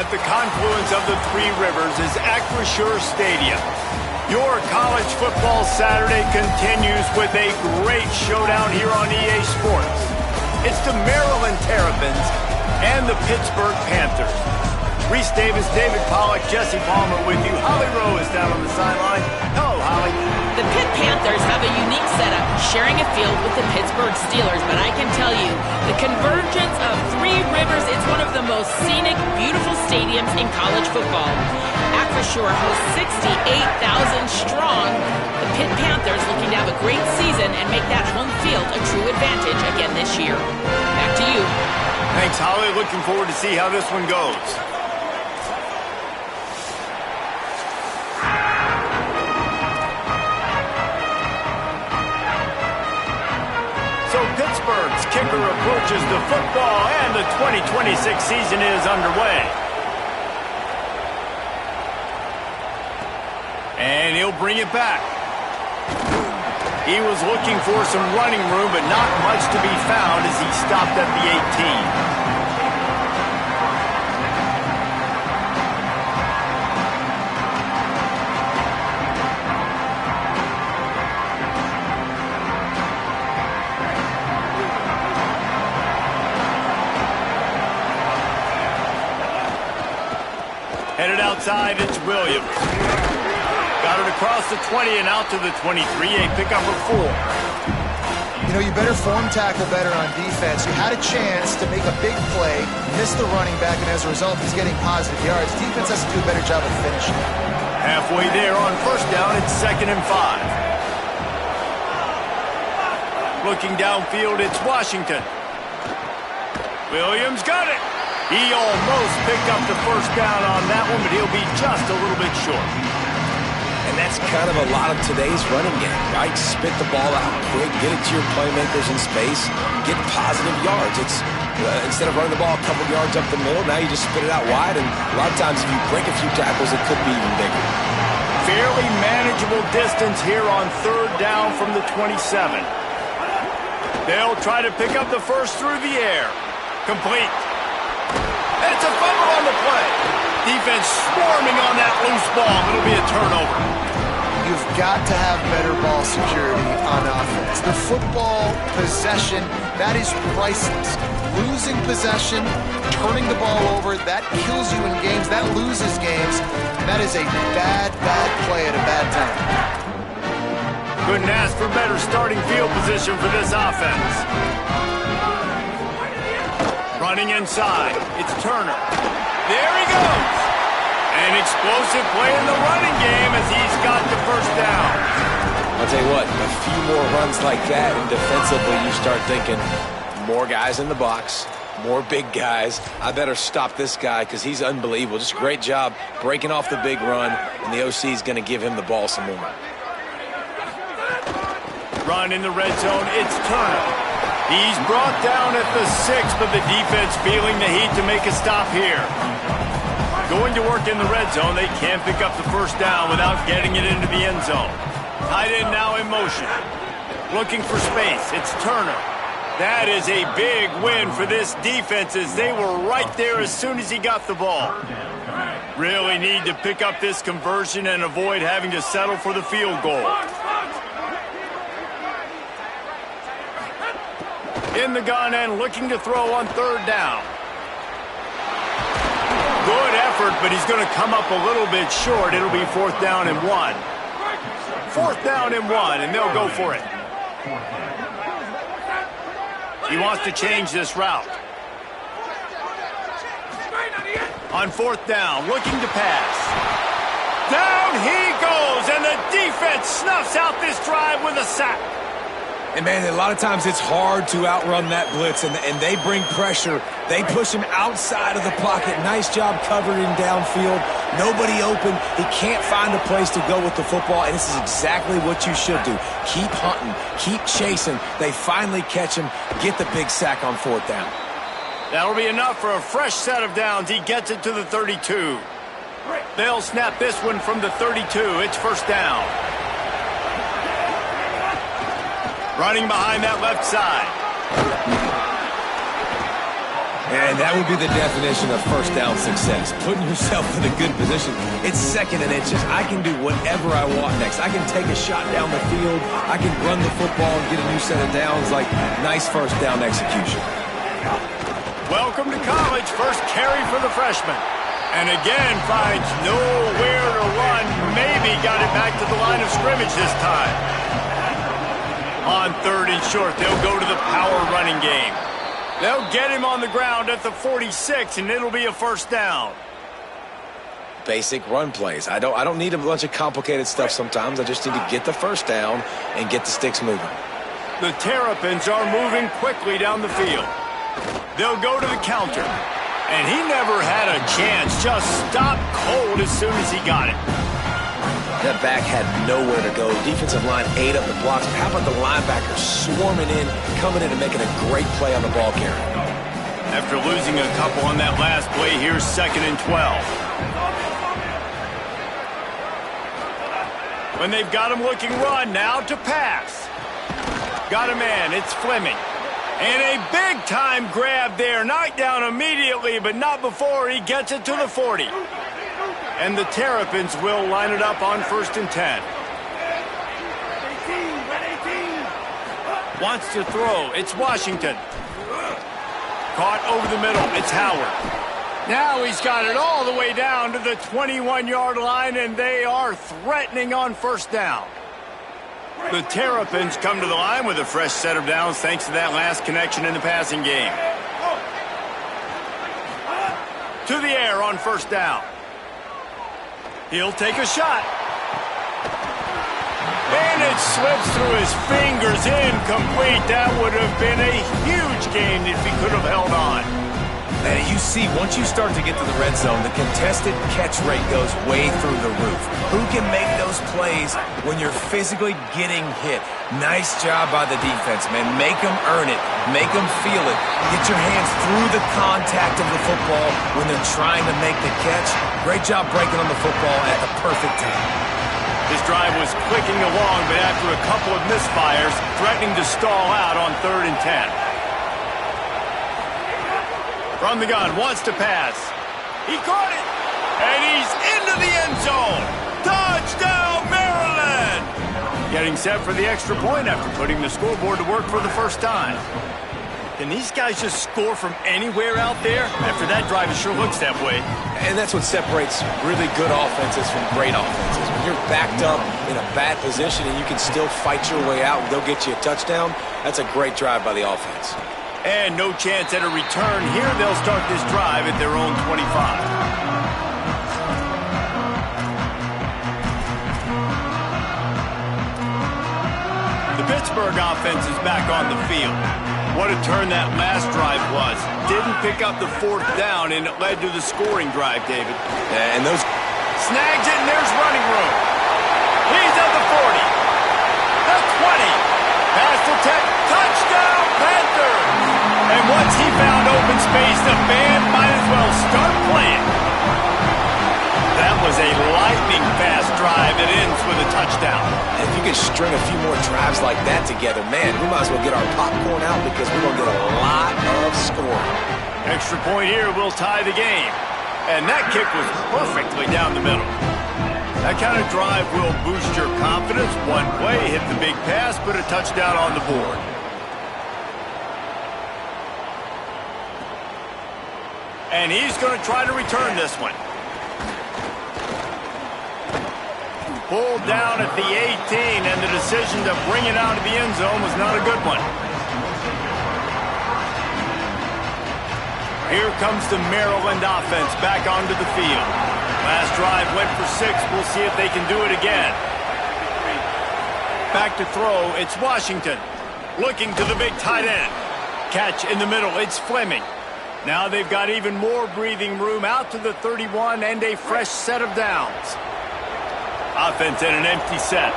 At the confluence of the three rivers is Acrisure Stadium. Your college football Saturday continues with a great showdown here on EA Sports. It's the Maryland Terrapins and the Pittsburgh Panthers. Reese Davis, David Pollack, Jesse Palmer with you. Holly Rowe is down on the sideline. Hello, Holly. The Pitt Panthers have a unique setup, sharing a field with the Pittsburgh Steelers, but I can tell you, the convergence of three rivers is one of the most scenic, beautiful stadiums in college football. Acrisure hosts 68,000 strong. The Pitt Panthers looking to have a great season and make that home field a true advantage again this year. Back to you. Thanks, Holly. Looking forward to see how this one goes. So Pittsburgh's kicker approaches the football, and the 2026 season is underway. And he'll bring it back. He was looking for some running room, but not much to be found as he stopped at the 18. Headed outside, it's Williams. Got it across the 20 and out to the 23, a pickup of 4. You know, you better form tackle better on defense. You had a chance to make a big play, missed the running back, and as a result, he's getting positive yards. Defense has to do a better job of finishing. Halfway there on first down, it's 2nd and 5. Looking downfield, it's Washington. Williams got it. He almost picked up the first down on that one, but he'll be just a little bit short. And that's kind of a lot of today's running game, right? Spit the ball out quick, get it to your playmakers in space, get positive yards. It's instead of running the ball a couple yards up the middle, now you just spit it out wide, and a lot of times if you break a few tackles, it could be even bigger. Fairly manageable distance here on 3rd down from the 27. They'll try to pick up the first through the air. Complete. It's a fumble on the play. Defense swarming on that loose ball. It'll be a turnover. You've got to have better ball security on offense. The football possession, that is priceless. Losing possession, turning the ball over, that kills you in games. That loses games. And that is a bad, bad play at a bad time. Couldn't ask for better starting field position for this offense. Running inside, it's Turner. There he goes. An explosive play in the running game as he's got the first down. I'll tell you what, a few more runs like that, and defensively you start thinking, more guys in the box, more big guys. I better stop this guy because he's unbelievable. Just a great job breaking off the big run, and the OC is going to give him the ball some more. Run in the red zone, it's Turner. He's brought down at the 6, but the defense feeling the heat to make a stop here. Going to work in the red zone, they can't pick up the first down without getting it into the end zone. Tight end now in motion. Looking for space, it's Turner. That is a big win for this defense as they were right there as soon as he got the ball. Really need to pick up this conversion and avoid having to settle for the field goal. In the gun and looking to throw on 3rd down. Good effort, but he's going to come up a little bit short. It'll be 4th down and 1. 4th down and 1, and they'll go for it. He wants to change this route. On 4th down, looking to pass. Down he goes, and the defense snuffs out this drive with a sack. And, man, a lot of times it's hard to outrun that blitz, and they bring pressure. They push him outside of the pocket. Nice job covering him downfield. Nobody open. He can't find a place to go with the football, and this is exactly what you should do. Keep hunting. Keep chasing. They finally catch him, get the big sack on 4th down. That'll be enough for a fresh set of downs. He gets it to the 32. They'll snap this one from the 32. It's 1st down. Running behind that left side. And that would be the definition of first down success. Putting yourself in a good position. It's second and inches. I can do whatever I want next. I can take a shot down the field. I can run the football and get a new set of downs. Like, nice first down execution. Welcome to college. First carry for the freshman. And again, finds nowhere to run. Maybe got it back to the line of scrimmage this time. On 3rd and short, they'll go to the power running game. They'll get him on the ground at the 46, and it'll be a first down. Basic run plays. I don't need a bunch of complicated stuff sometimes. I just need to get the first down and get the sticks moving. The Terrapins are moving quickly down the field. They'll go to the counter. And he never had a chance. Just stopped cold as soon as he got it. That back had nowhere to go. Defensive line ate up the blocks. How about the linebacker swarming in, coming in and making a great play on the ball carrier? After losing a couple on that last play, here's 2nd and 12. When they've got him looking run, now to pass. Got a man, it's Fleming. And a big-time grab there. Knocked down immediately, but not before he gets it to the 40. And the Terrapins will line it up on 1st and 10. Wants to throw. It's Washington. Caught over the middle. It's Howard. Now he's got it all the way down to the 21-yard line, and they are threatening on 1st down. The Terrapins come to the line with a fresh set of downs thanks to that last connection in the passing game. To the air on 1st down. He'll take a shot. And it slips through his fingers, incomplete. That would have been a huge gain if he could have held on. And you see, once you start to get to the red zone, the contested catch rate goes way through the roof. Who can make those plays when you're physically getting hit? Nice job by the defense, man. Make them earn it. Make them feel it. Get your hands through the contact of the football when they're trying to make the catch. Great job breaking on the football at the perfect time. This drive was clicking along, but after a couple of misfires, threatening to stall out on 3rd and 10. From the gun, wants to pass. He caught it, and he's into the end zone. Touchdown, Maryland! Getting set for the extra point after putting the scoreboard to work for the first time. Can these guys just score from anywhere out there? After that drive, it sure looks that way. And that's what separates really good offenses from great offenses. When you're backed up in a bad position and you can still fight your way out and they'll get you a touchdown, that's a great drive by the offense. And no chance at a return here. They'll start this drive at their own 25. The Pittsburgh offense is back on the field. What a turn that last drive was. Didn't pick up the 4th down, and it led to the scoring drive, David. And those... Snags it, and there's running room. He's at the 40. The 20. Pass to Tech. Touchdown, Panthers! And once he found open space, the band might as well start playing. That was a lightning-fast drive that ends with a touchdown. If you can string a few more drives like that together, man, we might as well get our popcorn out because we're going to get a lot of scoring. Extra point here will tie the game. And that kick was perfectly down the middle. That kind of drive will boost your confidence. One play, hit the big pass, put a touchdown on the board. And he's going to try to return this one. Pulled down at the 18, and the decision to bring it out of the end zone was not a good one. Here comes the Maryland offense back onto the field. Last drive went for 6. We'll see if they can do it again. Back to throw. It's Washington. Looking to the big tight end. Catch in the middle. It's Fleming. Now they've got even more breathing room out to the 31 and a fresh set of downs. Offense in an empty set.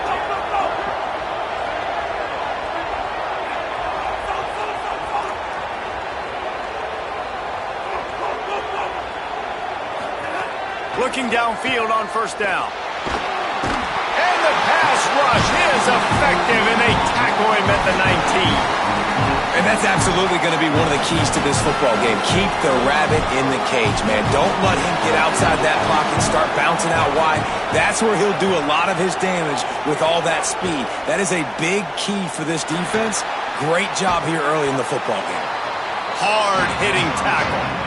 Looking downfield on 1st down. And the pass rush is effective, and they tackle him at the 19. And that's absolutely going to be one of the keys to this football game. Keep the rabbit in the cage, man. Don't let him get outside that pocket, start bouncing out wide. That's where he'll do a lot of his damage with all that speed. That is a big key for this defense. Great job here early in the football game. Hard-hitting tackle.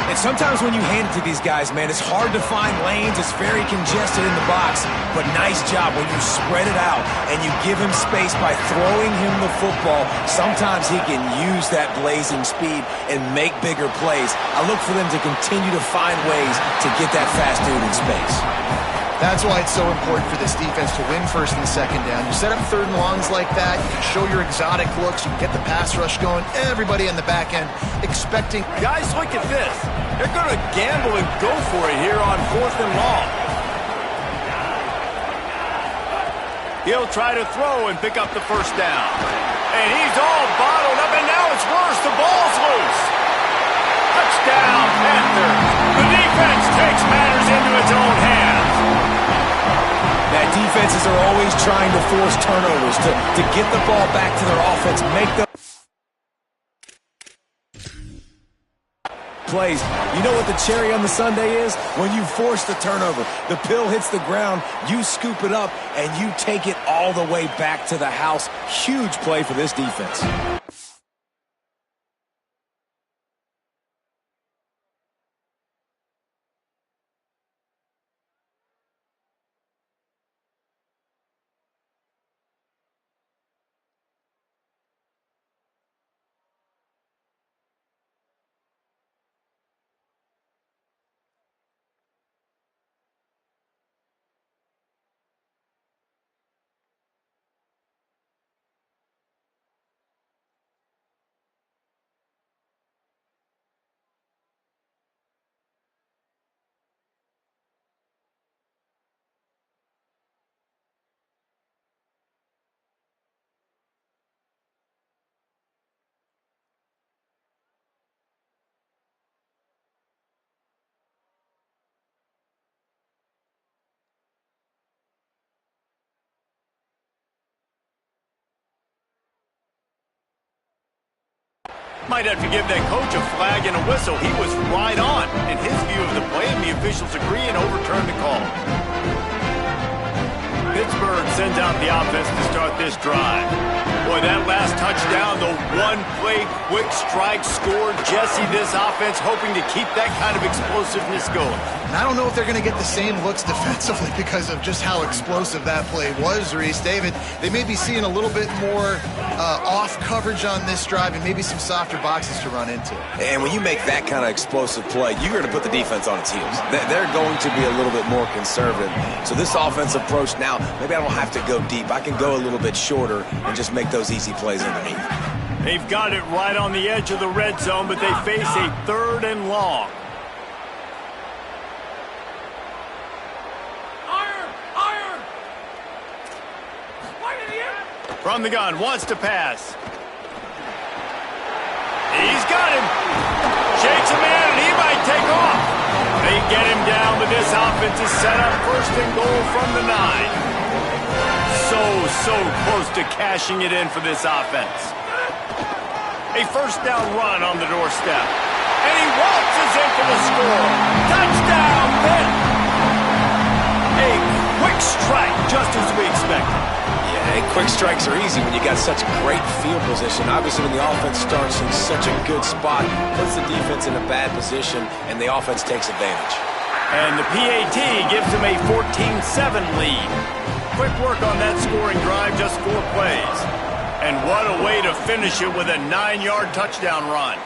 And sometimes when you hand it to these guys, man, it's hard to find lanes. It's very congested in the box. But nice job when you spread it out and you give him space by throwing him the football. Sometimes he can use that blazing speed and make bigger plays. I look for them to continue to find ways to get that fast dude in space. That's why it's so important for this defense to win first and second down. You set up third and longs like that, you can show your exotic looks, you can get the pass rush going, everybody in the back end expecting. Guys, look at this. They're going to gamble and go for it here on 4th and long. He'll try to throw and pick up the first down. And he's all bottled up, and now it's worse. The ball's loose. Touchdown, Panthers. The defense takes matters into its own hands. That defenses are always trying to force turnovers to get the ball back to their offense, make the plays. You know what the cherry on the sundae is? When you force the turnover, the pill hits the ground, you scoop it up, and you take it all the way back to the house. Huge play for this defense. Might have to give that coach a flag and a whistle. He was right on in his view of the play, and the officials agree and overturn the call. Pittsburgh sends out the offense to start this drive. Boy, that last touchdown, the one-play quick strike scored. Jesse, this offense hoping to keep that kind of explosiveness going. And I don't know if they're going to get the same looks defensively because of just how explosive that play was, Reese. David, they may be seeing a little bit more off coverage on this drive and maybe some softer boxes to run into. And when you make that kind of explosive play, you're going to put the defense on its heels. They're going to be a little bit more conservative. So this offensive approach now, maybe I don't have to go deep. I can go a little bit shorter and just make those easy plays underneath. They've got it right on the edge of the red zone, but they face a 3rd and long. From the gun, wants to pass. He's got him. Shakes him in, and he might take off. They get him down, but this offense is set up 1st and goal from the 9. So close to cashing it in for this offense. A 1st down run on the doorstep. And he waltzes in for the score. Touchdown, Pitt! A quick strike, just as we expected. Yeah, quick strikes are easy when you got such great field position. Obviously, when the offense starts in such a good spot, puts the defense in a bad position, and the offense takes advantage. And the PAT gives him a 14-7 lead. Quick work on that scoring drive, just 4 plays. And what a way to finish it with a 9-yard touchdown run.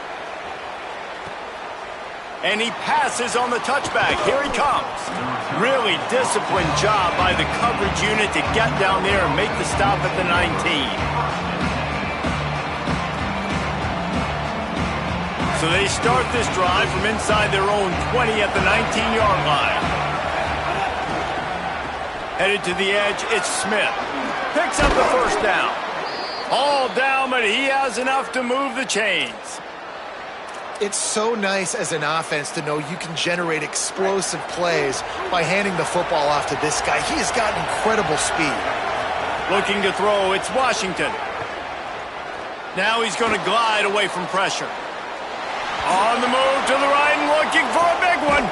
And he passes on the touchback. Here he comes. Really disciplined job by the coverage unit to get down there and make the stop at the 19. So they start this drive from inside their own 20 at the 19-yard line. Headed to the edge, it's Smith. Picks up the 1st down. All down, but he has enough to move the chains. It's so nice as an offense to know you can generate explosive plays by handing the football off to this guy. He has got incredible speed. Looking to throw, it's Washington. Now he's going to glide away from pressure. On the move to the right and looking for a big one.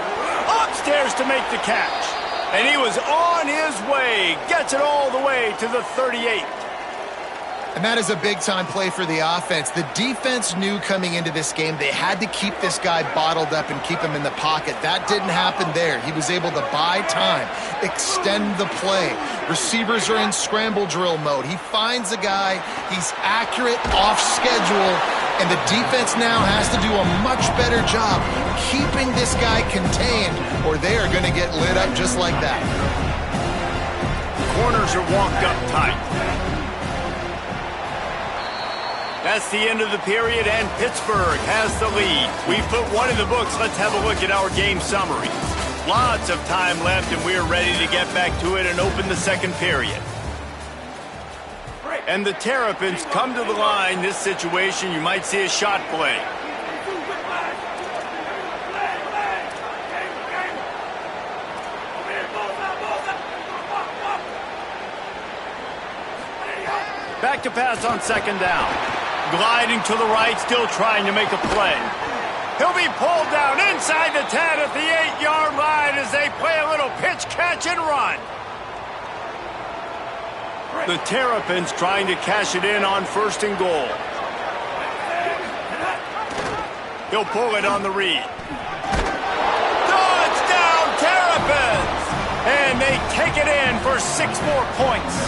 Upstairs to make the catch. And he was on his way. Gets it all the way to the 38. And that is a big-time play for the offense. The defense knew coming into this game they had to keep this guy bottled up and keep him in the pocket. That didn't happen there. He was able to buy time, extend the play. Receivers are in scramble drill mode. He finds a guy. He's accurate, off schedule, and the defense now has to do a much better job keeping this guy contained, or they are going to get lit up just like that. Corners are walked up tight. That's the end of the period, and Pittsburgh has the lead. We've put one in the books. Let's have a look at our game summary. Lots of time left, and we're ready to get back to it and open the second period. And the Terrapins come to the line. This situation, you might see a shot play. Back to pass on second down. Gliding to the right, still trying to make a play. He'll be pulled down inside the 10 at the 8-yard line as they play a little pitch, catch, and run. The Terrapins trying to cash it in on first and goal. He'll pull it on the read. Touchdown, Terrapins! And they take it in for 6 more points.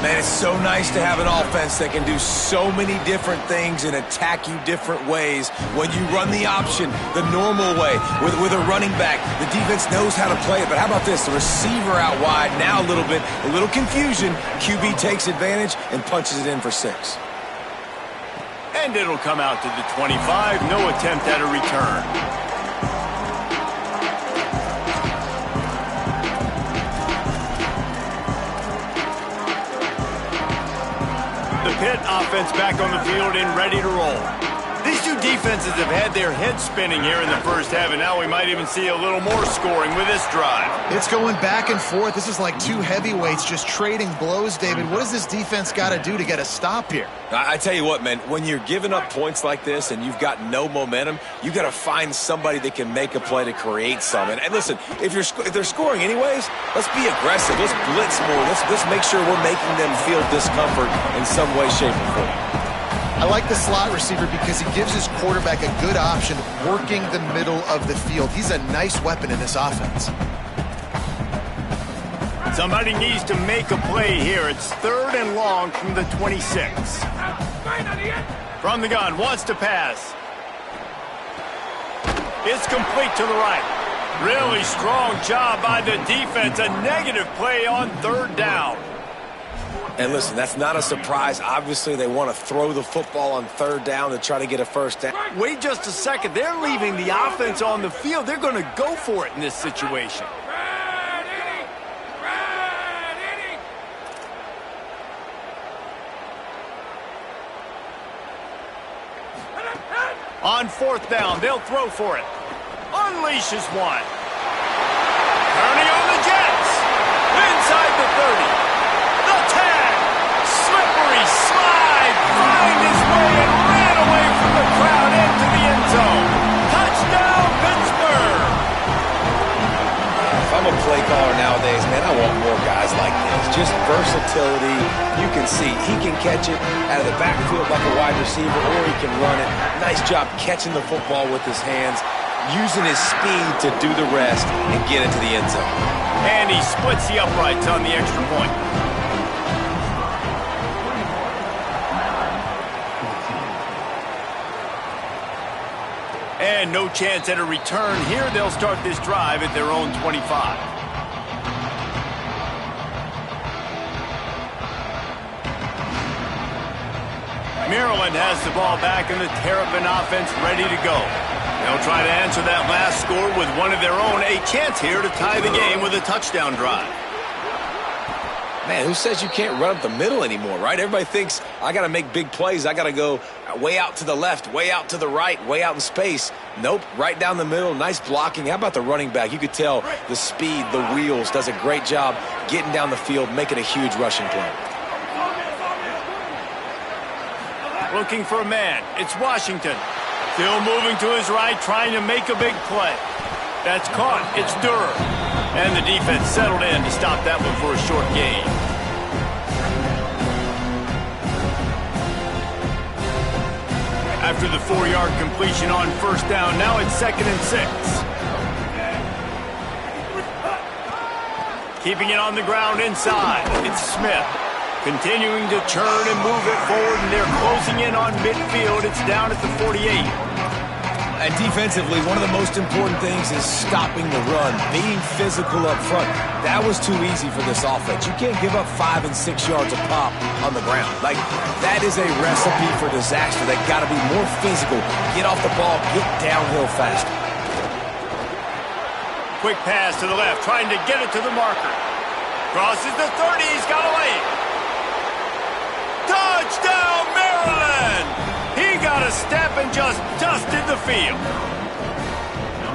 Man, it's so nice to have an offense that can do so many different things and attack you different ways. When you run the option the normal way with a running back, the defense knows how to play it. But how about this? The receiver out wide, now a little confusion. QB takes advantage and punches it in for 6. And it'll come out to the 25. No attempt at a return. The Pitt offense back on the field and ready to roll. These two defenses have had their heads spinning here in the first half, and now we might even see a little more scoring with this drive. It's going back and forth. This is like two heavyweights just trading blows, David. What does this defense got to do to get a stop here? I tell you what, man, when you're giving up points like this and you've got no momentum, you got to find somebody that can make a play to create some. And listen, if they're scoring anyways, let's be aggressive. Let's blitz more. Let's make sure we're making them feel discomfort in some way, shape, or form. I like the slot receiver because he gives his quarterback a good option working the middle of the field. He's a nice weapon in this offense. Somebody needs to make a play here. It's 3rd and long from the 26. From the gun, wants to pass. It's complete to the right. Really strong job by the defense. A negative play on 3rd down. And listen, that's not a surprise. Obviously, they want to throw the football on 3rd down to try to get a first down. Wait just a second. They're leaving the offense on the field. They're going to go for it in this situation. On 4th down, they'll throw for it. Unleashes one. Turning on the Jets. Inside the 30. Slippery slide, find his way and ran away from the crowd into the end zone. Touchdown, Pittsburgh! If I'm a play caller nowadays, man, I want more guys like this. Just versatility. You can see he can catch it out of the backfield like a wide receiver, or he can run it. Nice job catching the football with his hands, using his speed to do the rest and get into the end zone. And he splits the uprights on the extra point. And no chance at a return here. They'll start this drive at their own 25. Maryland has the ball back and the Terrapin offense ready to go. They'll try to answer that last score with one of their own. A chance here to tie the game with a touchdown drive. Man, who says you can't run up the middle anymore, right? Everybody thinks, I got to make big plays. I got to go way out to the left, way out to the right, way out in space. Nope, right down the middle, nice blocking. How about the running back? You could tell the speed, the wheels, does a great job getting down the field, making a huge rushing play. looking for a man. It's Washington. Still moving to his right, trying to make a big play. That's caught. It's Durham. And the defense settled in to stop that one for a short gain. After the 4-yard completion on first down, now it's 2nd and 6. Keeping it on the ground inside. It's Smith. Continuing to churn and move it forward, and they're closing in on midfield. It's down at the 48. And defensively, one of the most important things is stopping the run, being physical up front. That was too easy for this offense. You can't give up 5 and 6 yards a pop on the ground. Like, that is a recipe for disaster. They got to be more physical, get off the ball, get downhill faster. Quick pass to the left, trying to get it to the marker. Crosses the 30, he's got away. Touchdown, Maryland! He got a step and just dusted the field.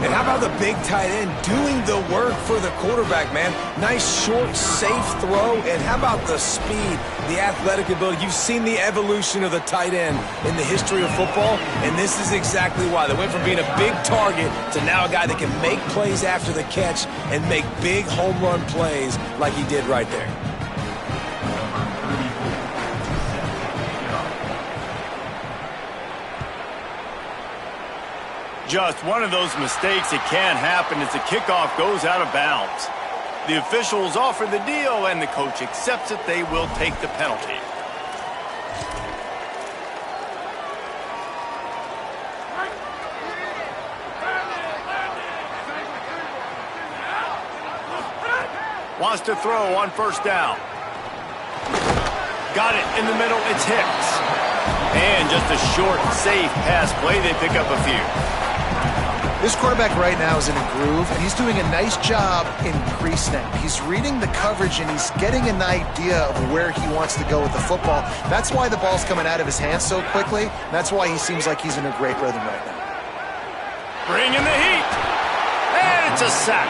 And how about the big tight end doing the work for the quarterback, man? Nice, short, safe throw. And how about the speed, the athletic ability? You've seen the evolution of the tight end in the history of football, and this is exactly why. They went from being a big target to now a guy that can make plays after the catch and make big home run plays like he did right there. Just one of those mistakes that can happen as the kickoff goes out of bounds. The officials offer the deal, and the coach accepts it. They will take the penalty. Wants to throw on first down. Got it in the middle. It's Hicks. And just a short, safe pass play. They pick up a few. This quarterback right now is in a groove, and he's doing a nice job in pre-snap. He's reading the coverage, and he's getting an idea of where he wants to go with the football. That's why the ball's coming out of his hands so quickly. That's why he seems like he's in a great rhythm right now. Bringing the heat. And it's a sack.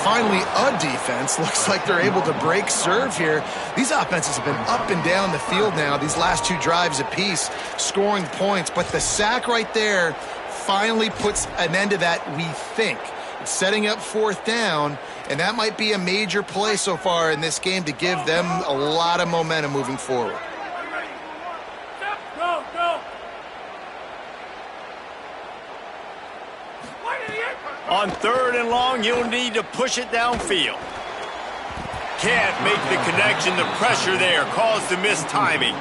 Finally, a defense. Looks like they're able to break serve here. These offenses have been up and down the field now, these last 2 drives apiece, scoring points. But the sack right there finally puts an end to that, we think. It's setting up 4th down, and that might be a major play so far in this game to give them a lot of momentum moving forward. On 3rd and long, you'll need to push it downfield. Can't make the connection. The pressure there caused the missed timing.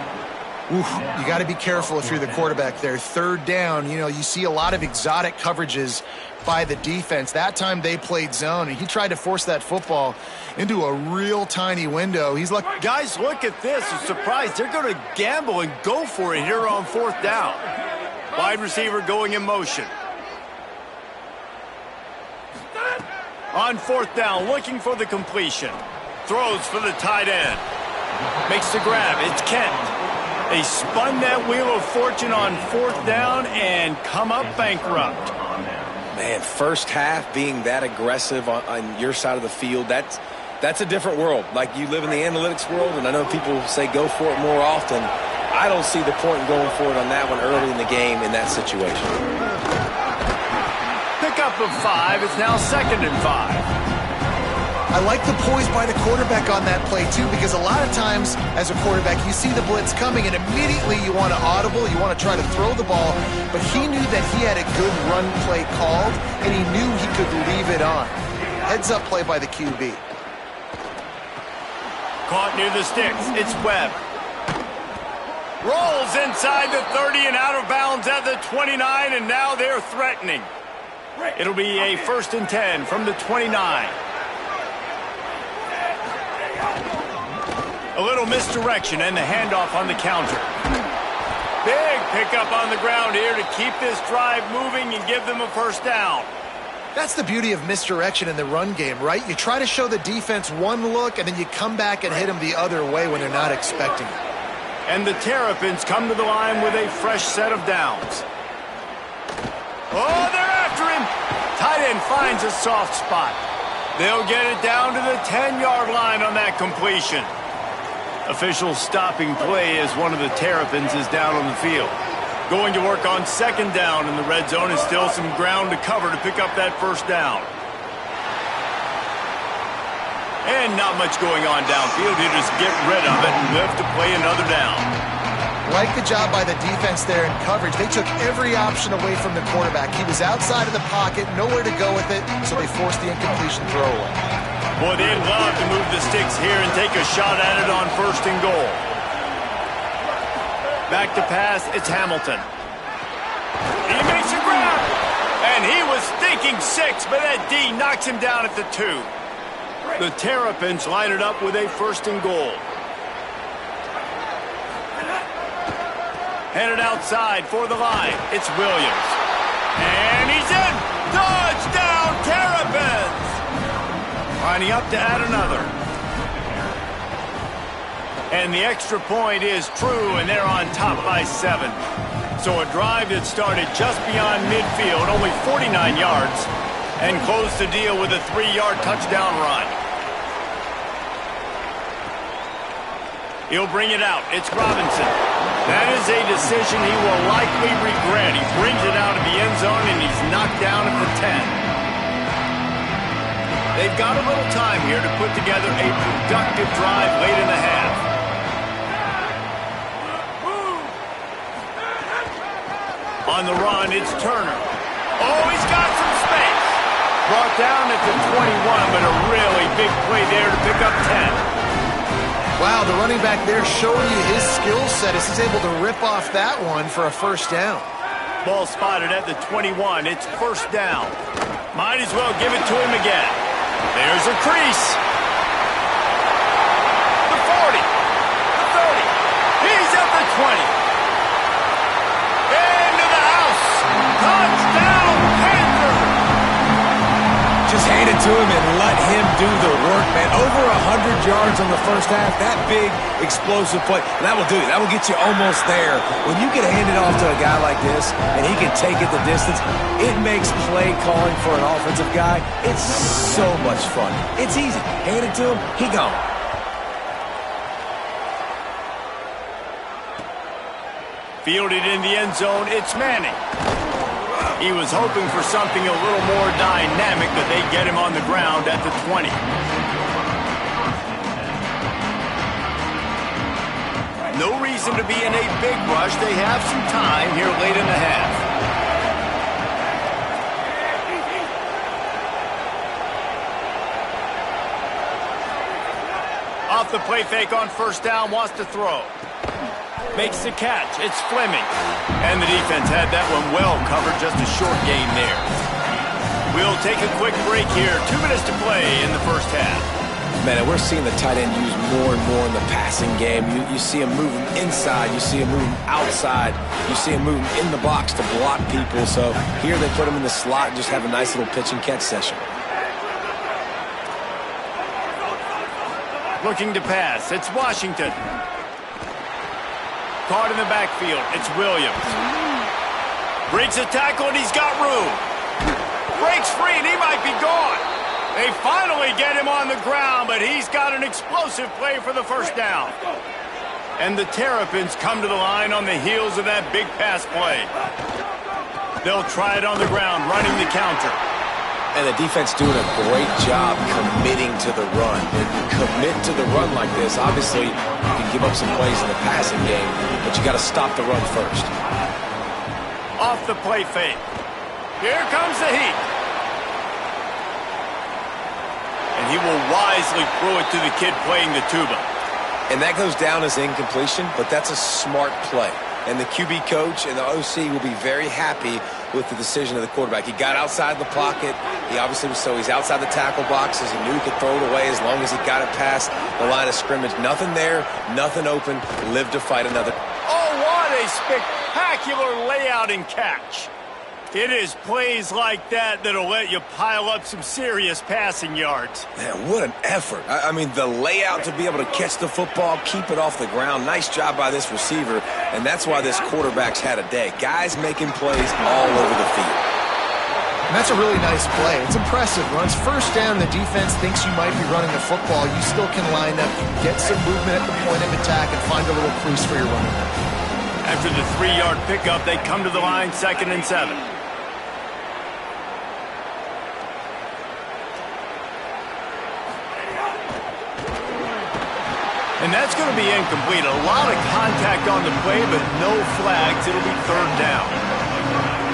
Oof, you got to be careful if you're the quarterback there. 3rd down, you know, you see a lot of exotic coverages by the defense. That time they played zone, and he tried to force that football into a real tiny window. He's like, guys, look at this. I'm surprised. They're going to gamble and go for it here on 4th down. Wide receiver going in motion. On 4th down, looking for the completion. Throws for the tight end. Makes the grab. It's Kent. They spun that wheel of fortune on 4th down and come up bankrupt. Man, first half being that aggressive on your side of the field, that's a different world. Like, you live in the analytics world, and I know people say go for it more often. I don't see the point in going for it on that one early in the game in that situation. Pickup of 5. It's now 2nd and 5. I like the poise by the quarterback on that play, too, because a lot of times as a quarterback, you see the blitz coming, and immediately you want to audible, you want to try to throw the ball, but he knew that he had a good run play called, and he knew he could leave it on. Heads-up play by the QB. Caught near the sticks. It's Webb. Rolls inside the 30 and out of bounds at the 29, and now they're threatening. It'll be a 1st and 10 from the 29. A little misdirection and the handoff on the counter. Big pickup on the ground here to keep this drive moving and give them a 1st down. That's the beauty of misdirection in the run game, right? You try to show the defense one look, and then you come back and hit them the other way when they're not expecting it. And the Terrapins come to the line with a fresh set of downs. Oh, they're after him. Tight end finds a soft spot. They'll get it down to the 10-yard line on that completion. Officials stopping play as one of the Terrapins is down on the field. Going to work on second down in the red zone is still some ground to cover to pick up that first down. And not much going on downfield. He'll just get rid of it and live to play another down. Like the job by the defense there in coverage. They took every option away from the quarterback. He was outside of the pocket, nowhere to go with it, so they forced the incompletion throwaway. Boy, they'd love to move the sticks here and take a shot at it on first and goal. Back to pass, it's Hamilton. He makes a grab, and he was thinking 6, but that D knocks him down at the 2. The Terrapins line it up with a first and goal. Headed outside for the line, it's Williams. And he's in! Touchdown, Terrapins! Lining up to add another. And the extra point is true, and they're on top by 7. So a drive that started just beyond midfield, only 49 yards, and closed the deal with a 3-yard touchdown run. He'll bring it out. It's Robinson. That is a decision he will likely regret. He brings it out of the end zone, and he's knocked down at the 10. They've got a little time here to put together a productive drive late in the half. On the run, it's Turner. Oh, he's got some space. Brought down at the 21, but a really big play there to pick up 10. Wow, the running back there showing you his skill set as he's able to rip off that one for a first down. Ball spotted at the 21. It's first down. Might as well give it to him again. There's a crease. The 40. The 30. He's at the 20. Into the house. Touchdown, Panther. Just hand it to him and let him do the work, man. Over 100 yards on the first half. That big, explosive play. That will do it. That will get you almost there. When you get handed off to a guy like this and he can take it the distance, it makes play calling for an offensive guy, it's so much fun. It's easy. Hand it to him, he gone. Fielded in the end zone, it's Manning. He was hoping for something a little more dynamic, but they get him on the ground at the 20. No reason to be in a big rush. They have some time here late in the half. Off the play fake on first down, wants to throw. Makes the catch. It's Fleming. And the defense had that one well covered. Just a short gain there. We'll take a quick break here. 2 minutes to play in the first half. Man, and we're seeing the tight end used more and more in the passing game. You see him moving inside. You see him moving outside. You see him moving in the box to block people. So here they put him in the slot and just have a nice little pitch and catch session. Looking to pass. It's Washington. Caught in the backfield. It's Williams. Breaks a tackle, and he's got room. Breaks free, and he might be gone. They finally get him on the ground, but he's got an explosive play for the first down. And the Terrapins come to the line on the heels of that big pass play. They'll try it on the ground, running the counter. And the defense doing a great job committing to the run. When you commit to the run like this, obviously you can give up some plays in the passing game, but you got to stop the run first. Off the play fake. Here comes the heat. And he will wisely throw it to the kid playing the tuba. And that goes down as incompletion, but that's a smart play. And the QB coach and the OC will be very happy with the decision of the quarterback. He got outside the pocket. He obviously was he's outside the tackle boxes. He knew he could throw it away as long as he got it past the line of scrimmage. Nothing there, nothing open. Live to fight another. Oh, what a spectacular layout and catch. It is plays like that that'll let you pile up some serious passing yards. Man, what an effort. I mean, the layout to be able to catch the football, keep it off the ground. Nice job by this receiver, and that's why this quarterback's had a day. Guys making plays all over the field. And that's a really nice play. It's impressive. When it's first down and the defense thinks you might be running the football, you still can line up, get some movement at the point of attack, and find a little crease for your running back. After the 3-yard pickup, they come to the line, 2nd and 7. And that's going to be incomplete. A lot of contact on the play, but no flags. It'll be 3rd down.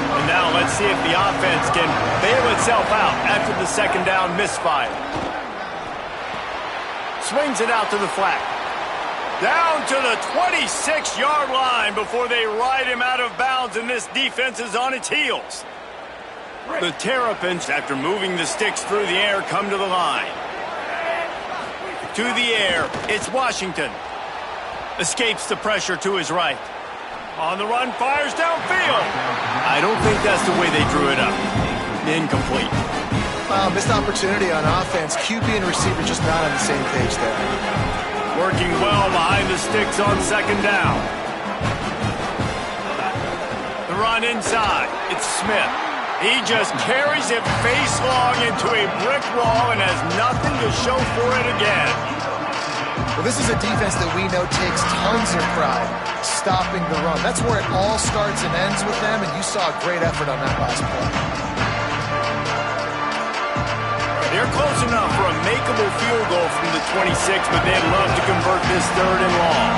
And now let's see if the offense can bail itself out after the 2nd down misfire. Swings it out to the flat. Down to the 26-yard line before they ride him out of bounds, and this defense is on its heels. The Terrapins, after moving the sticks through the air, come to the line. To the air, it's Washington. Escapes the pressure to his right. On the run, fires downfield. I don't think that's the way they drew it up. Incomplete. Missed opportunity on offense. QB and receiver just not on the same page there. Working well behind the sticks on 2nd down. The run inside. It's Smith. He just carries it face long into a brick wall and has nothing to show for it again. Well, this is a defense that we know takes tons of pride stopping the run. That's where it all starts and ends with them, and you saw a great effort on that last play. They're close enough for a makeable field goal from the 26, but they'd love to convert this 3rd and long.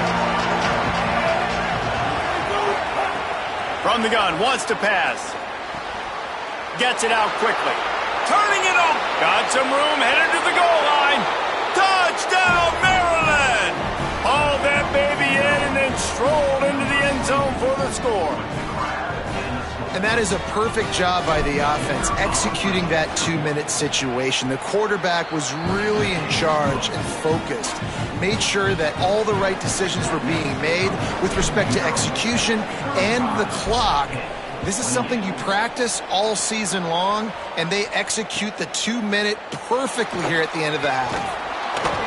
From the gun, wants to pass. Gets it out quickly. Turning it up. Got some room, headed to the goal line. Touchdown, Maryland! Hauled that baby in and then strolled into the end zone for the score. And that is a perfect job by the offense, executing that 2-minute situation. The quarterback was really in charge and focused. Made sure that all the right decisions were being made with respect to execution and the clock. This is something you practice all season long, and they execute the 2-minute perfectly here at the end of the half.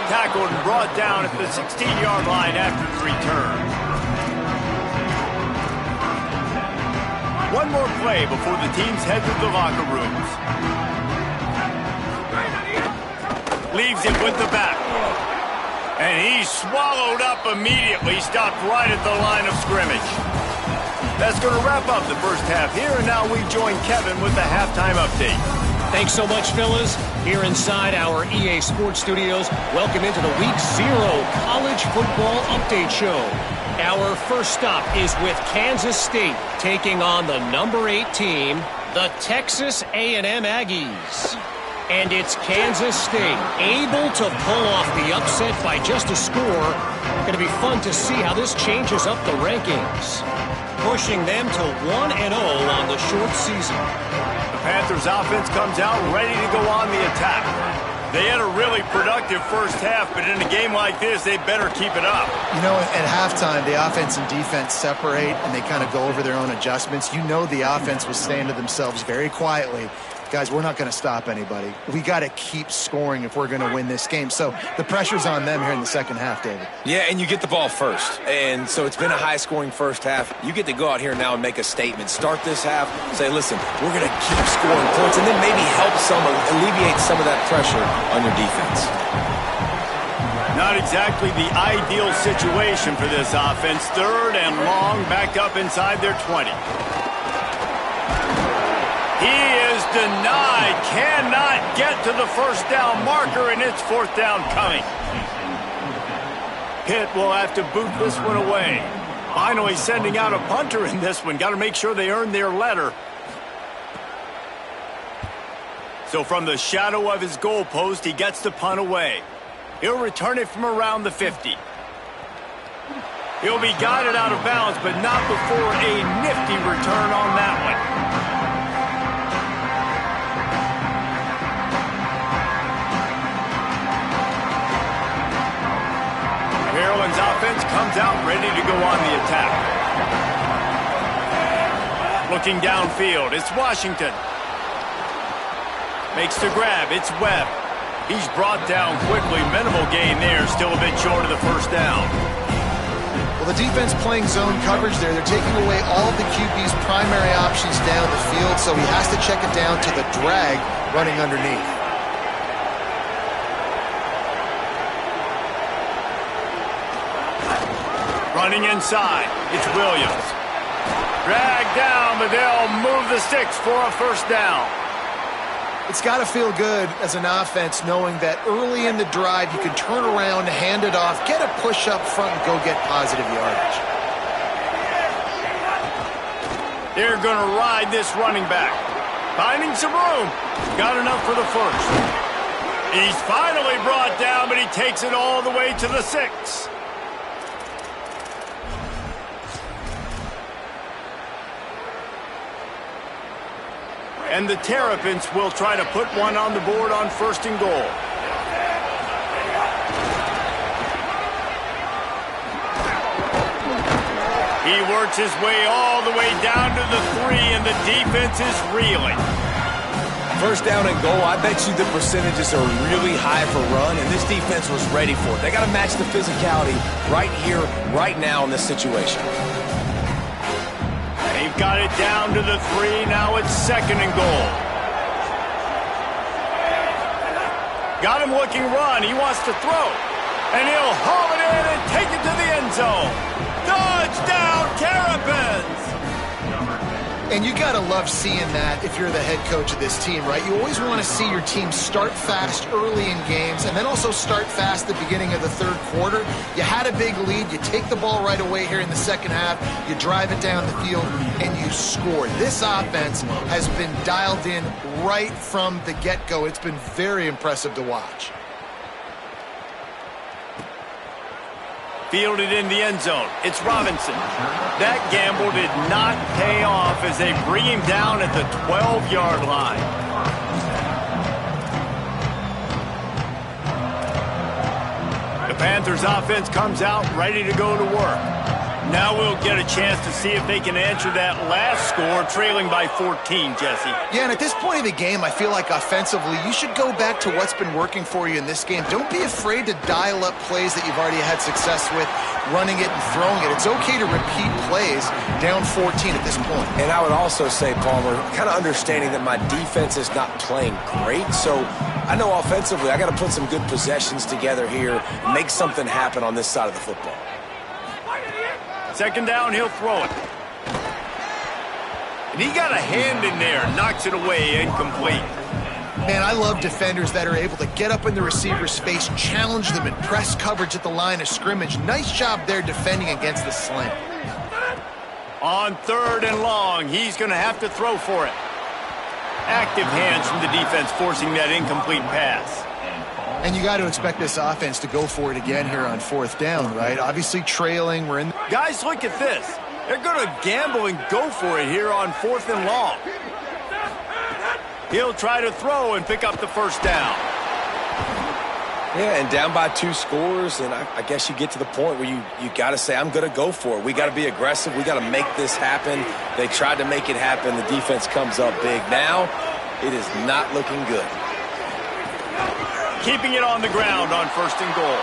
Tackled and brought down at the 16-yard line after the return. One more play before the teams head to the locker rooms. Leaves it with the back. And he's swallowed up immediately, stopped right at the line of scrimmage. That's going to wrap up the first half here, and now we join Kevin with the halftime update. Thanks so much, fellas. Here inside our EA Sports Studios, welcome into the Week 0 College Football Update Show. Our first stop is with Kansas State taking on the number 8 team, the Texas A&M Aggies. And it's Kansas State able to pull off the upset by just a score. Going to be fun to see how this changes up the rankings, pushing them to 1-0 on the short season. The Panthers offense comes out ready to go on the attack. They had a really productive first half, but in a game like this, they better keep it up. You know, at halftime, the offense and defense separate, and they kind of go over their own adjustments. You know the offense was saying to themselves very quietly, guys, we're not going to stop anybody. We got to keep scoring if we're going to win this game. So the pressure's on them here in the second half, David. Yeah, and you get the ball first. And so it's been a high-scoring first half. You get to go out here now and make a statement. Start this half, say, listen, we're going to keep scoring points, and then maybe help alleviate some of that pressure on your defense. Not exactly the ideal situation for this offense. 3rd and long, back up inside their 20. He is denied, cannot get to the first down marker, and it's 4th down coming. Pitt will have to boot this one away. Finally sending out a punter in this one. Got to make sure they earn their letter. So from the shadow of his goalpost, he gets the punt away. He'll return it from around the 50. He'll be guided out of bounds, but not before a nifty return on that one. Maryland's offense comes out ready to go on the attack. Looking downfield, it's Washington. Makes the grab, it's Webb. He's brought down quickly, minimal gain there, still a bit short of the first down. Well, the defense playing zone coverage there. They're taking away all of the QB's primary options down the field, so he has to check it down to the drag running underneath. Running inside, it's Williams. Drag down, but they'll move the sticks for a first down. It's got to feel good as an offense knowing that early in the drive you can turn around, hand it off, get a push up front, and go get positive yardage. They're going to ride this running back. Finding some room. Got enough for the first. He's finally brought down, but he takes it all the way to the 6. And the Terrapins will try to put one on the board on 1st and goal. He works his way all the way down to the 3, and the defense is reeling. First down and goal, I bet you the percentages are really high for run, and this defense was ready for it. They got to match the physicality right here, right now in this situation. They've got it down to the 3. Now it's 2nd and goal. Got him looking run. He wants to throw. And he'll haul it in and take it to the end zone. Touchdown, Terrapins! And you got to love seeing that if you're the head coach of this team, right? You always want to see your team start fast early in games and then also start fast at the beginning of the 3rd quarter. You had a big lead. You take the ball right away here in the 2nd half. You drive it down the field, and you score. This offense has been dialed in right from the get-go. It's been very impressive to watch. Fielded in the end zone. It's Robinson. That gamble did not pay off as they bring him down at the 12-yard line. The Panthers offense comes out ready to go to work. Now we'll get a chance to see if they can answer that last score, trailing by 14, Jesse. Yeah, and at this point of the game, I feel like offensively, you should go back to what's been working for you in this game. Don't be afraid to dial up plays that you've already had success with, running it and throwing it. It's okay to repeat plays down 14 at this point. And I would also say, Palmer, kind of understanding that my defense is not playing great, so I know offensively I got to put some good possessions together here, make something happen on this side of the football. 2nd down, he'll throw it. And he got a hand in there, knocks it away, incomplete. Man, I love defenders that are able to get up in the receiver's face, challenge them, and press coverage at the line of scrimmage. Nice job there defending against the slant. On 3rd and long, he's going to have to throw for it. Active hands from the defense forcing that incomplete pass. And you got to expect this offense to go for it again here on 4th down, right? Obviously trailing. We're in. Guys, look at this. They're going to gamble and go for it here on 4th and long. He'll try to throw and pick up the first down. Yeah, and down by 2 scores, and I guess you get to the point where you got to say, I'm going to go for it. We got to be aggressive. We got to make this happen. They tried to make it happen. The defense comes up big. Now, it is not looking good. Keeping it on the ground on 1st and goal.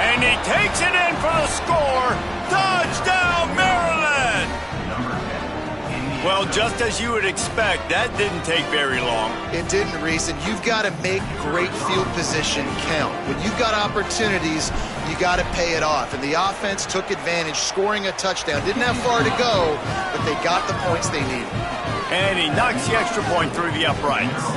And he takes it in for the score. Touchdown, Maryland! Well, just as you would expect, that didn't take very long. It didn't, Reese, and you've got to make great field position count. When you've got opportunities, you got to pay it off. And the offense took advantage, scoring a touchdown. Didn't have far to go, but they got the points they needed. And he knocks the extra point through the uprights.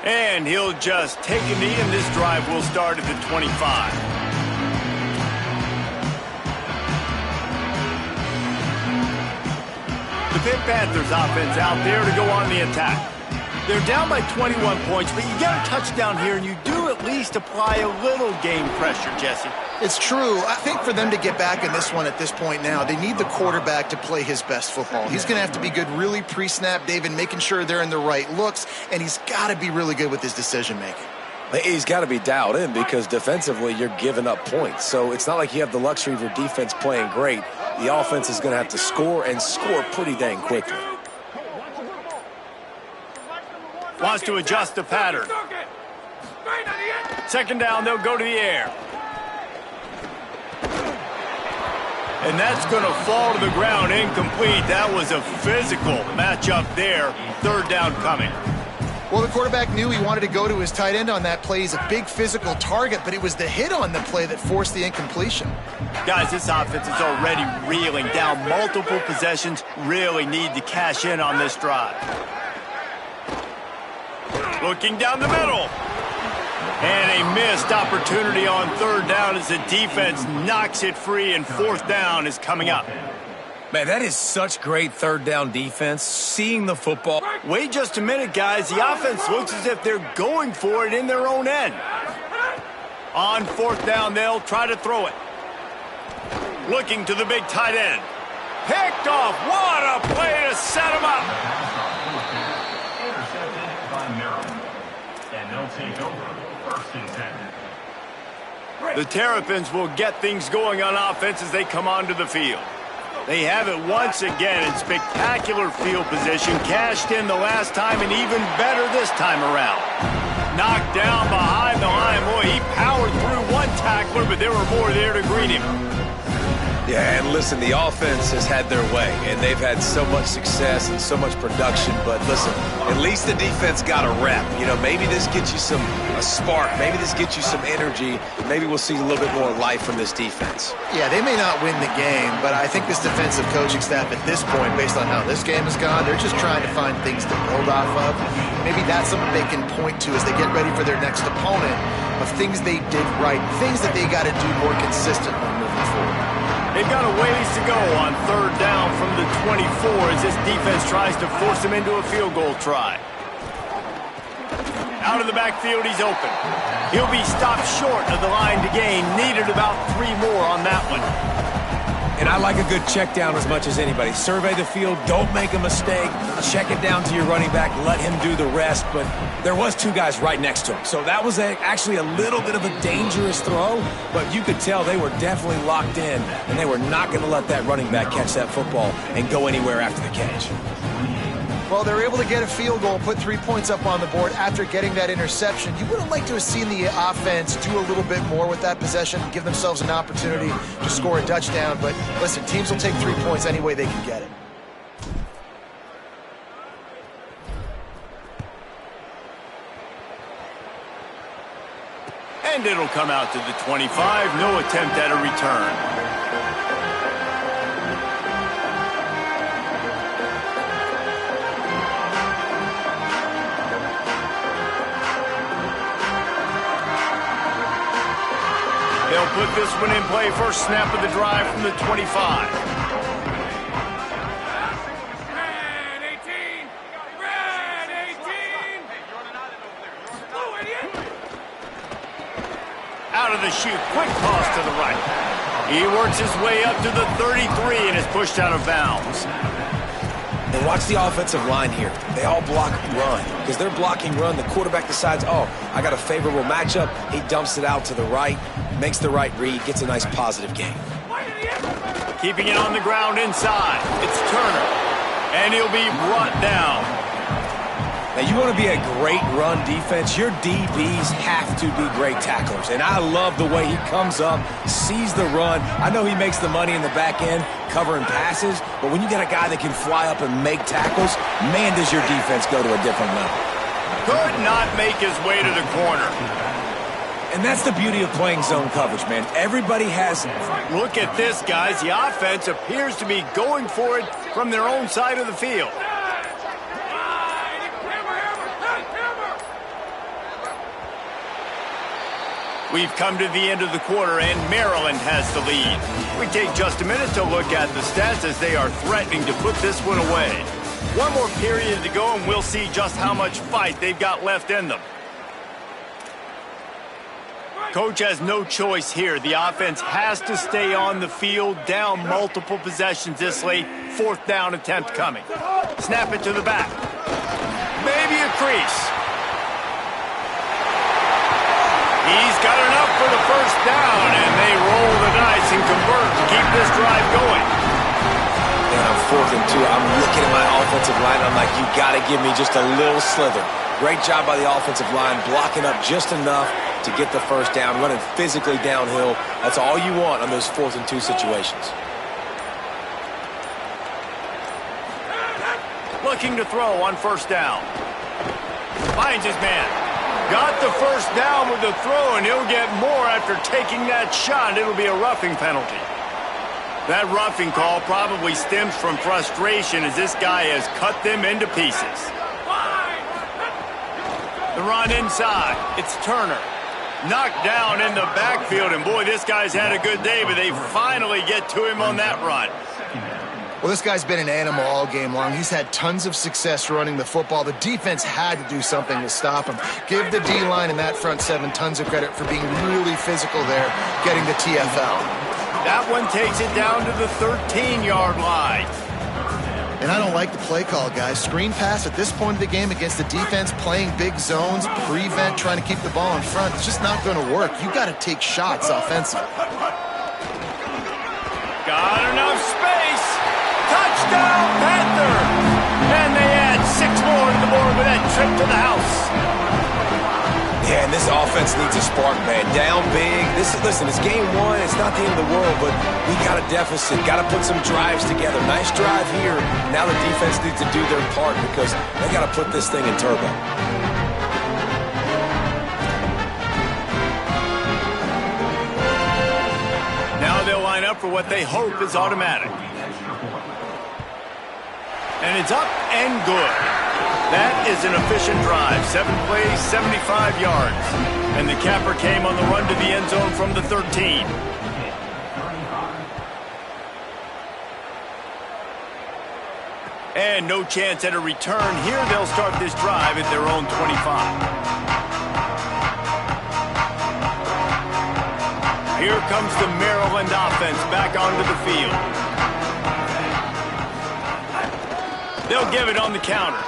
And he'll just take a knee, and this drive will start at the 25. The Pitt Panthers offense out there to go on the attack. They're down by 21 points, but you get a touchdown here, and you do at least apply a little game pressure, Jesse. It's true. I think for them to get back in this one at this point now, they need the quarterback to play his best football. He's going to have to be good really pre-snap, David, making sure they're in the right looks, and he's got to be really good with his decision-making. He's got to be dialed in because defensively you're giving up points. So it's not like you have the luxury of your defense playing great. The offense is going to have to score and score pretty dang quickly. Wants to adjust the pattern. Second down, they'll go to the air. And that's going to fall to the ground incomplete. That was a physical matchup there. Third down coming. Well, the quarterback knew he wanted to go to his tight end on that play. He's a big physical target, but it was the hit on the play that forced the incompletion. Guys, this offense is already reeling down multiple possessions. Really need to cash in on this drive. Looking down the middle. And a missed opportunity on third down as the defense knocks it free, and fourth down is coming up. Man, that is such great third down defense. Seeing the football. Wait just a minute, guys. The offense looks as if they're going for it in their own end. On fourth down, they'll try to throw it. Looking to the big tight end. Picked off. What a play to set him up. Intercepted by Maryland. And they'll take over first and 10. The Terrapins will get things going on offense as they come onto the field. They have it once again in spectacular field position, cashed in the last time and even better this time around. Knocked down behind the line. Boy, he powered through one tackler, but there were more there to greet him. Yeah, and listen, the offense has had their way, and they've had so much success and so much production. But listen, at least the defense got a rep. You know, maybe this gets you a spark. Maybe this gets you some energy. Maybe we'll see a little bit more life from this defense. Yeah, they may not win the game, but I think this defensive coaching staff at this point, based on how this game has gone, they're just trying to find things to build off of. Maybe that's something they can point to as they get ready for their next opponent, of things they did right, things that they got to do more consistently moving forward. They've got a ways to go on third down from the 24 as this defense tries to force him into a field goal try. Out of the backfield, he's open. He'll be stopped short of the line to gain. Needed about 3 more on that one. And I like a good check down as much as anybody. Survey the field, don't make a mistake, check it down to your running back, let him do the rest. But there was 2 guys right next to him. So that was actually a little bit of a dangerous throw, but you could tell they were definitely locked in, and they were not going to let that running back catch that football and go anywhere after the catch. Well, they were able to get a field goal, put 3 points up on the board after getting that interception. You would have liked to have seen the offense do a little bit more with that possession, give themselves an opportunity to score a touchdown. But listen, teams will take 3 points any way they can get it. And it'll come out to the 25. No attempt at a return. They'll put this one in play. First snap of the drive from the 25. Out of the chute, quick toss to the right. He works his way up to the 33 and is pushed out of bounds. And watch the offensive line here. They all block run. Because they're blocking run, the quarterback decides, oh, I got a favorable matchup. He dumps it out to the right, makes the right read, gets a nice positive gain. Keeping it on the ground inside. It's Turner. And he'll be brought down. Now, you want to be a great run defense, your DBs have to be great tacklers. And I love the way he comes up, sees the run. I know he makes the money in the back end covering passes, but when you got a guy that can fly up and make tackles, man, does your defense go to a different level. Could not make his way to the corner. And that's the beauty of playing zone coverage, man. Everybody has... Look at this, guys. The offense appears to be going for it from their own side of the field. We've come to the end of the quarter, and Maryland has the lead. We take just a minute to look at the stats as they are threatening to put this one away. One more period to go, and we'll see just how much fight they've got left in them. Coach has no choice here. The offense has to stay on the field, down multiple possessions this late. 4th down attempt coming. Snap it to the back. Maybe a crease. He's got enough for the 1st down, and they roll the dice and convert to keep this drive going. And on 4th and 2, I'm looking at my offensive line. I'm like, you got to give me just a little slither. Great job by the offensive line, blocking up just enough to get the 1st down, running physically downhill. That's all you want on those 4th and 2 situations. Looking to throw on 1st down. Finds his man. Got the 1st down with the throw, and he'll get more after taking that shot. It'll be a roughing penalty. That roughing call probably stems from frustration as this guy has cut them into pieces. The run inside. It's Turner. Knocked down in the backfield, and boy, this guy's had a good day, but they finally get to him on that run. Well, this guy's been an animal all game long. He's had tons of success running the football. The defense had to do something to stop him. Give the D-line and that front 7 tons of credit for being really physical there, getting the TFL. That one takes it down to the 13-yard line. And I don't like the play call, guys. Screen pass at this point of the game against the defense, playing big zones, prevent, trying to keep the ball in front. It's just not going to work. You got to take shots offensively. Got enough space. Touchdown, Panther. And they add 6 more to the board with that trip to the house. Yeah, and this offense needs a spark, man. Down big. Listen, it's game 1. It's not the end of the world, but we got a deficit. Got to put some drives together. Nice drive here. Now the defense needs to do their part because they got to put this thing in turbo. Now they'll line up for what they hope is automatic. And it's up and good. That is an efficient drive. 7 plays, 75 yards. And the capper came on the run to the end zone from the 13. And no chance at a return. Here they'll start this drive at their own 25. Here comes the Maryland offense back onto the field. They'll give it on the counter.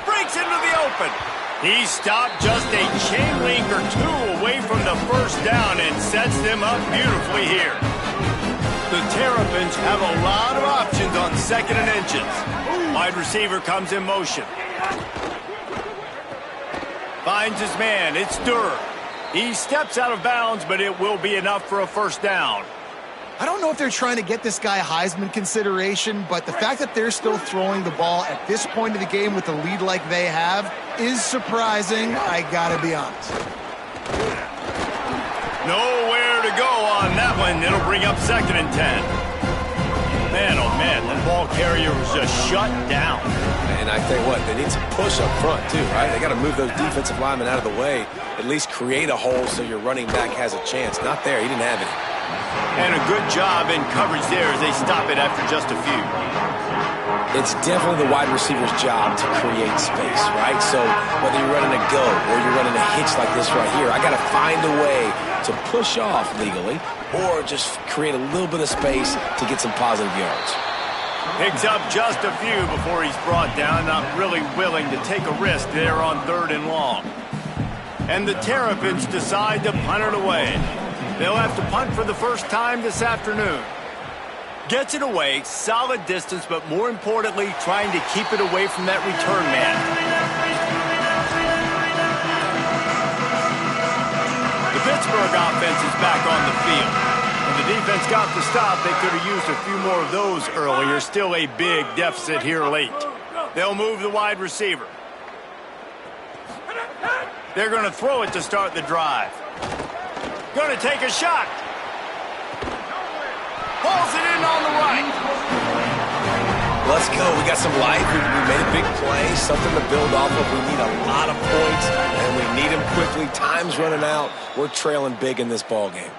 Breaks into the open. He stopped just a chain link or 2 away from the 1st down and sets them up beautifully here. The Terrapins have a lot of options on 2nd and inches. Wide receiver comes in motion. Finds his man. It's Durr. He steps out of bounds, but it will be enough for a 1st down. I don't know if they're trying to get this guy Heisman consideration, but the fact that they're still throwing the ball at this point of the game with a lead like they have is surprising, I gotta be honest. Nowhere to go on that one. It'll bring up 2nd and 10. Man, oh man, the ball carrier was just shut down. And I tell you what, they need some push up front too, right? They got to move those defensive linemen out of the way, at least create a hole so your running back has a chance. Not there, he didn't have it. And a good job in coverage there as they stop it after just a few. It's definitely the wide receiver's job to create space, right? So whether you're running a go or you're running a hitch like this right here, I got to find a way to push off legally or just create a little bit of space to get some positive yards. Picks up just a few before he's brought down, not really willing to take a risk there on 3rd and long. And the Terrapins decide to punt it away. They'll have to punt for the 1st time this afternoon. Gets it away, solid distance, but more importantly, trying to keep it away from that return man. The Pittsburgh offense is back on the field. When the defense got the stop, they could have used a few more of those earlier. Still a big deficit here late. They'll move the wide receiver. They're going to throw it to start the drive. Going to take a shot. Pulls it in on the right. Let's go. We got some life. We made a big play, something to build off of. We need a lot of points, and we need them quickly. Time's running out. We're trailing big in this ball game.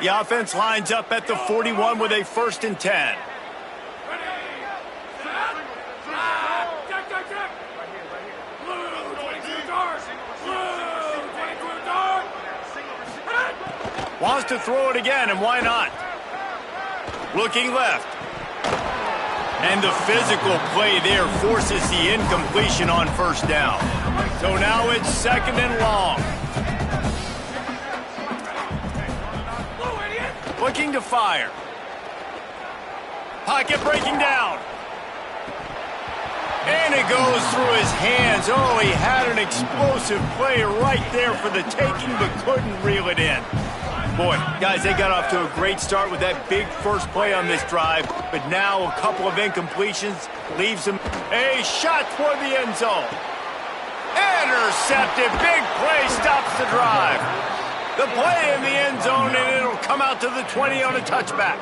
The offense lines up at the 41 with a 1st and 10. wants to throw it again, and why not? Looking left. And the physical play there forces the incompletion on first down. So now it's 2nd and long. Looking to fire. Pocket breaking down. And it goes through his hands. Oh, he had an explosive play right there for the taking, but couldn't reel it in. Boy, guys, they got off to a great start with that big first play on this drive, but now a couple of incompletions leaves them a shot toward the end zone. Intercepted. Big play stops the drive. The play in the end zone, and it'll come out to the 20 on a touchback.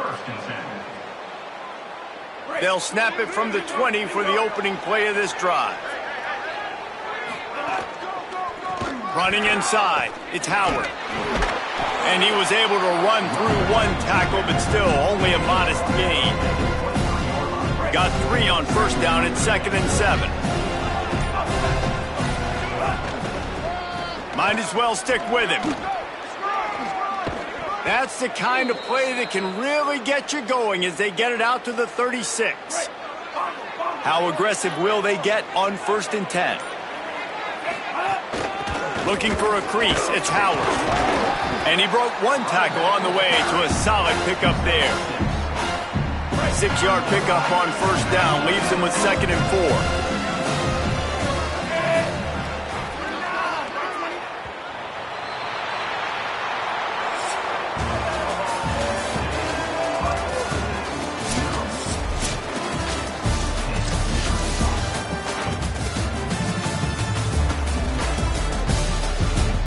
They'll snap it from the 20 for the opening play of this drive. Running inside, it's Howard. And he was able to run through one tackle, but still only a modest gain. Got 3 on first down at 2nd and 7. Might as well stick with him. That's the kind of play that can really get you going as they get it out to the 36. How aggressive will they get on 1st and 10? Looking for a crease, it's Howard. And he broke one tackle on the way to a solid pickup there. 6-yard pickup on first down leaves him with 2nd and 4.